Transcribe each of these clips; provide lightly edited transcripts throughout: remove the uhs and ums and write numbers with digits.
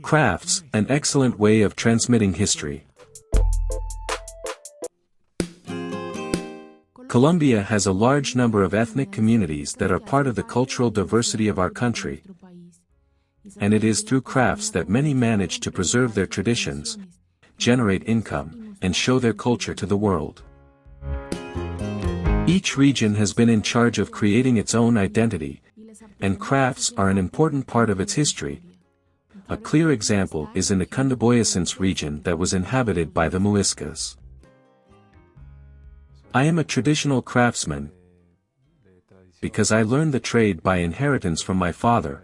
Crafts, an excellent way of transmitting history. Colombia has a large number of ethnic communities that are part of the cultural diversity of our country, and it is through crafts that many manage to preserve their traditions, generate income, and show their culture to the world. Each region has been in charge of creating its own identity, and crafts are an important part of its history. A clear example is in the Cundiboyacense region that was inhabited by the Muiscas. I am a traditional craftsman because I learned the trade by inheritance from my father,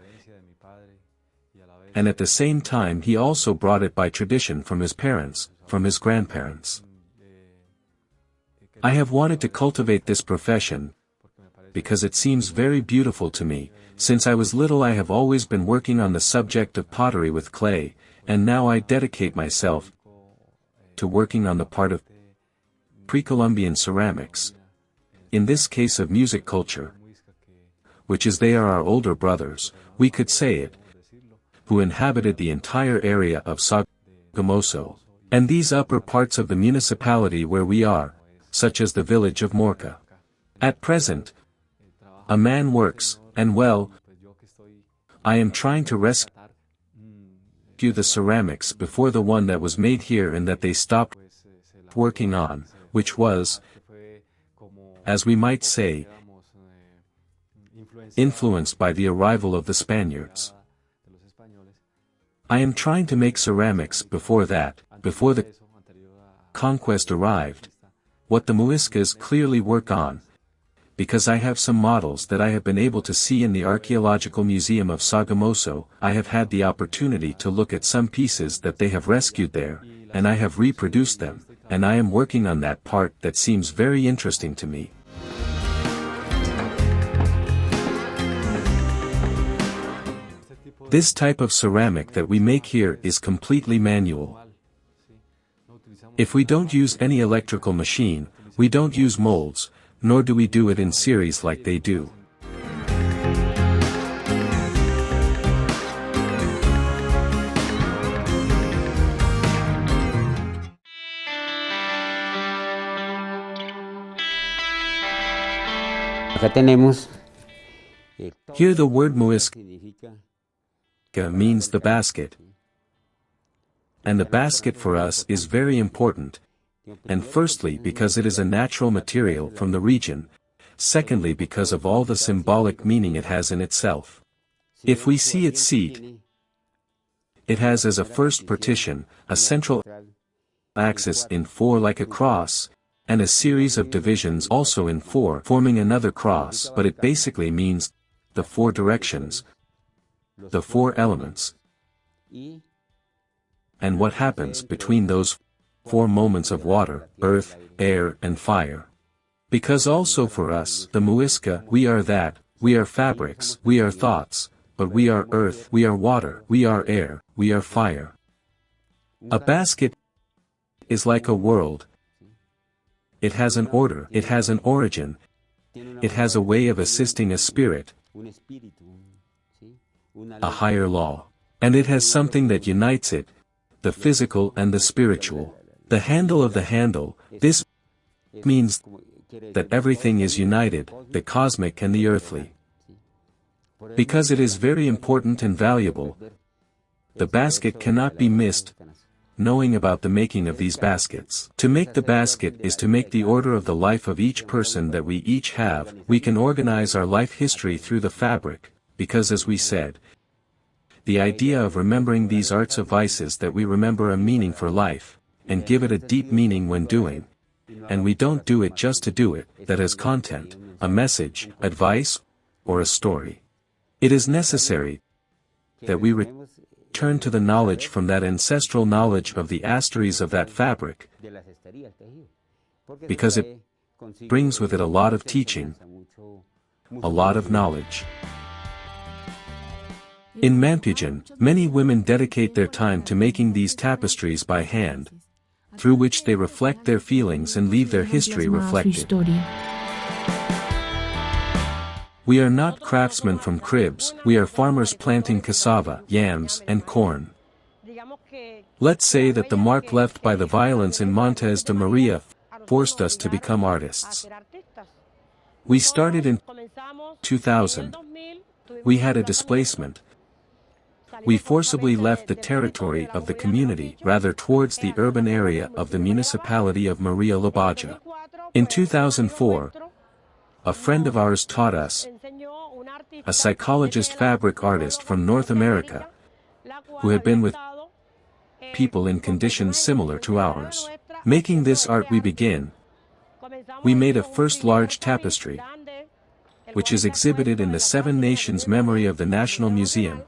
and at the same time he also brought it by tradition from his parents, from his grandparents. I have wanted to cultivate this profession because it seems very beautiful to me. Since I was little I have always been working on the subject of pottery with clay, and now I dedicate myself to working on the part of pre-Columbian ceramics, in this case of music culture, which is they are our older brothers, we could say it, who inhabited the entire area of Sogamoso, and these upper parts of the municipality where we are, such as the village of Morca. At present, a man works, and well, I am trying to rescue the ceramics before the one that was made here and that they stopped working on, which was, as we might say, influenced by the arrival of the Spaniards. I am trying to make ceramics before that, before the conquest arrived, what the Muiscas clearly work on, because I have some models that I have been able to see in the Archaeological Museum of Sogamoso. I have had the opportunity to look at some pieces that they have rescued there, and I have reproduced them, and I am working on that part that seems very interesting to me. This type of ceramic that we make here is completely manual. If we don't use any electrical machine, we don't use molds, nor do we do it in series like they do. Here the word muisca means the basket. And the basket for us is very important, and firstly because it is a natural material from the region, secondly because of all the symbolic meaning it has in itself. If we see its seat, it has as a first partition, a central axis in 4 like a cross, and a series of divisions also in 4 forming another cross, but it basically means the 4 directions, the 4 elements, and what happens between those 4 moments of water, earth, air and fire. Because also for us, the Muisca, we are that, we are fabrics, we are thoughts, but we are earth, we are water, we are air, we are fire. A basket is like a world. It has an order, it has an origin, it has a way of assisting a spirit, a higher law, and it has something that unites it, the physical and the spiritual. The handle of the handle, this means that everything is united, the cosmic and the earthly. Because it is very important and valuable, the basket cannot be missed. Knowing about the making of these baskets. To make the basket is to make the order of the life of each person that we each have. We can organize our life history through the fabric, because as we said, the idea of remembering these arts of vices that we remember a meaning for life, and give it a deep meaning when doing. And we don't do it just to do it, that has content, a message, advice, or a story. It is necessary that we return to the knowledge from that ancestral knowledge of the asteries of that fabric, because it brings with it a lot of teaching, a lot of knowledge. In Mampijan, many women dedicate their time to making these tapestries by hand, through which they reflect their feelings and leave their history reflected. We are not craftsmen from cribs, we are farmers planting cassava, yams, and corn. Let's say that the mark left by the violence in Montes de Maria forced us to become artists. We started in 2000. We had a displacement. We forcibly left the territory of the community rather towards the urban area of the municipality of Maria Labaja. In 2004, a friend of ours taught us, a psychologist fabric artist from North America, who had been with people in conditions similar to ours. Making this art we made a first large tapestry, which is exhibited in the Seven Nations Memory of the National Museum,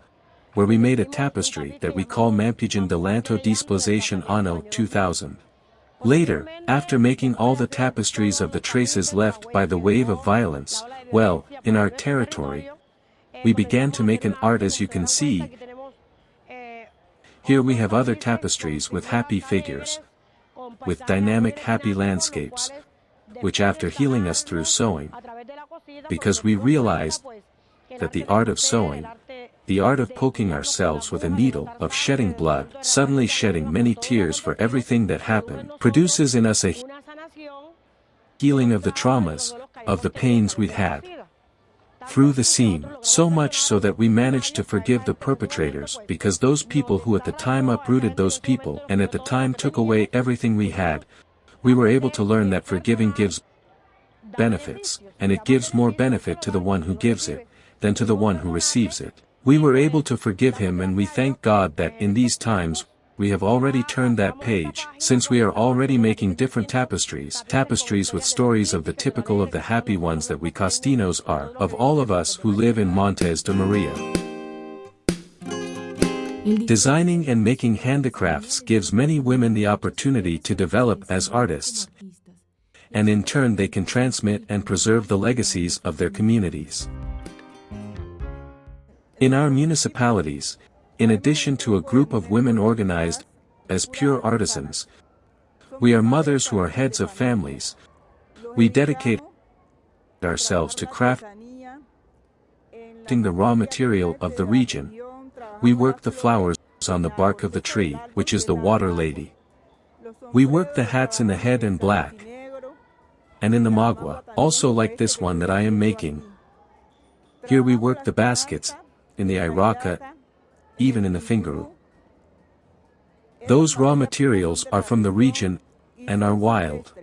where we made a tapestry that we call Mampijin de Lanto Displazation Anno 2000. Later, after making all the tapestries of the traces left by the wave of violence, well, in our territory, we began to make an art as you can see. Here we have other tapestries with happy figures, with dynamic happy landscapes, which after healing us through sewing, because we realized that the art of sewing, the art of poking ourselves with a needle, of shedding blood, suddenly shedding many tears for everything that happened, produces in us a healing of the traumas, of the pains we'd had through the seam, so much so that we managed to forgive the perpetrators, because those people who at the time uprooted those people and at the time took away everything we had, we were able to learn that forgiving gives benefits, and it gives more benefit to the one who gives it, than to the one who receives it. We were able to forgive him, and we thank God that in these times, we have already turned that page, since we are already making different tapestries with stories of the typical of the happy ones that we Costinos are, of all of us who live in Montes de Maria. Designing and making handicrafts gives many women the opportunity to develop as artists, and in turn they can transmit and preserve the legacies of their communities. In our municipalities, in addition to a group of women organized as pure artisans, we are mothers who are heads of families. We dedicate ourselves to crafting the raw material of the region. We work the flowers on the bark of the tree, which is the water lady. We work the hats in the head in black, and in the magua, also like this one that I am making. Here we work the baskets, in the iraca, even in the fingeru. Those raw materials are from the region, and are wild.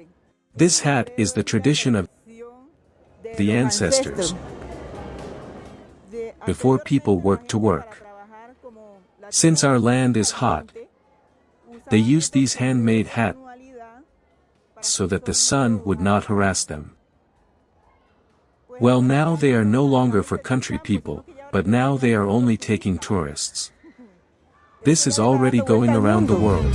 This hat is the tradition of the ancestors, before people worked to work. Since our land is hot, they used these handmade hats so that the sun would not harass them. Well, now they are no longer for country people, but now they are only taking tourists. This is already going around the world.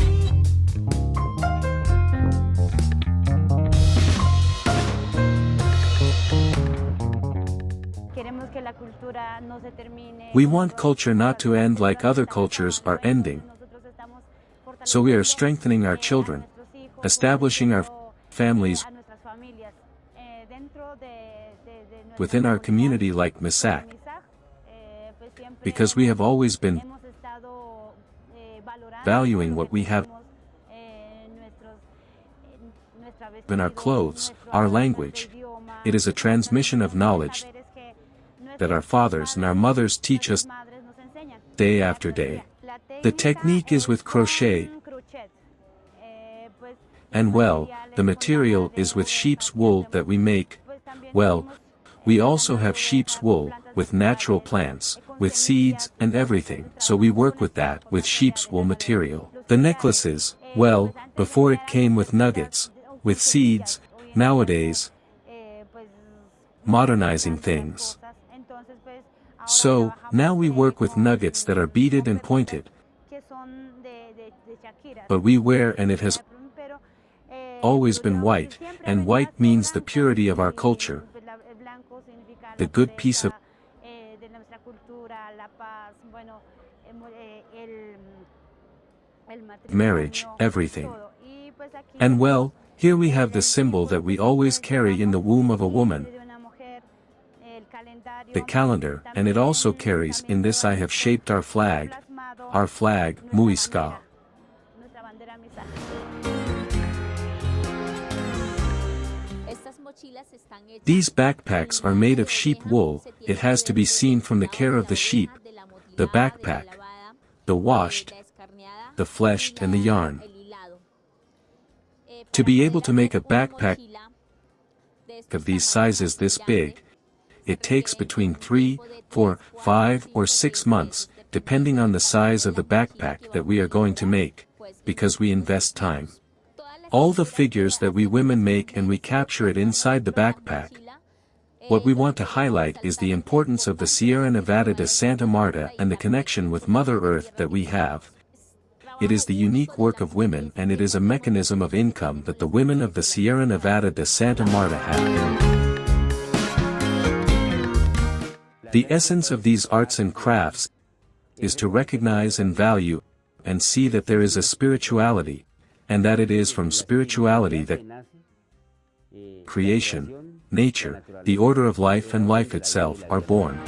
We want culture not to end like other cultures are ending. So we are strengthening our children, establishing our families within our community like Misak, because we have always been valuing what we have in our clothes, our language. It is a transmission of knowledge that our fathers and our mothers teach us day after day. The technique is with crochet, and well, the material is with sheep's wool that we make. Well, we also have sheep's wool, with natural plants, with seeds and everything, so we work with that, with sheep's wool material. The necklaces, well, before it came with nuggets, with seeds, nowadays, modernizing things. So, now we work with nuggets that are beaded and pointed. But we wear, and it has always been white, and white means the purity of our culture, the good piece of marriage, everything. And well, here we have the symbol that we always carry in the womb of a woman, the calendar, and it also carries, in this I have shaped our flag, Muisca. These backpacks are made of sheep wool. It has to be seen from the care of the sheep, the backpack, the washed, the fleshed and the yarn. To be able to make a backpack of these sizes this big, it takes between 3, 4, 5 or 6 months, depending on the size of the backpack that we are going to make, because we invest time. All the figures that we women make and we capture it inside the backpack. What we want to highlight is the importance of the Sierra Nevada de Santa Marta and the connection with Mother Earth that we have. It is the unique work of women and it is a mechanism of income that the women of the Sierra Nevada de Santa Marta have. The essence of these arts and crafts is to recognize and value and see that there is a spirituality, and that it is from spirituality that creation, nature, the order of life and life itself are born.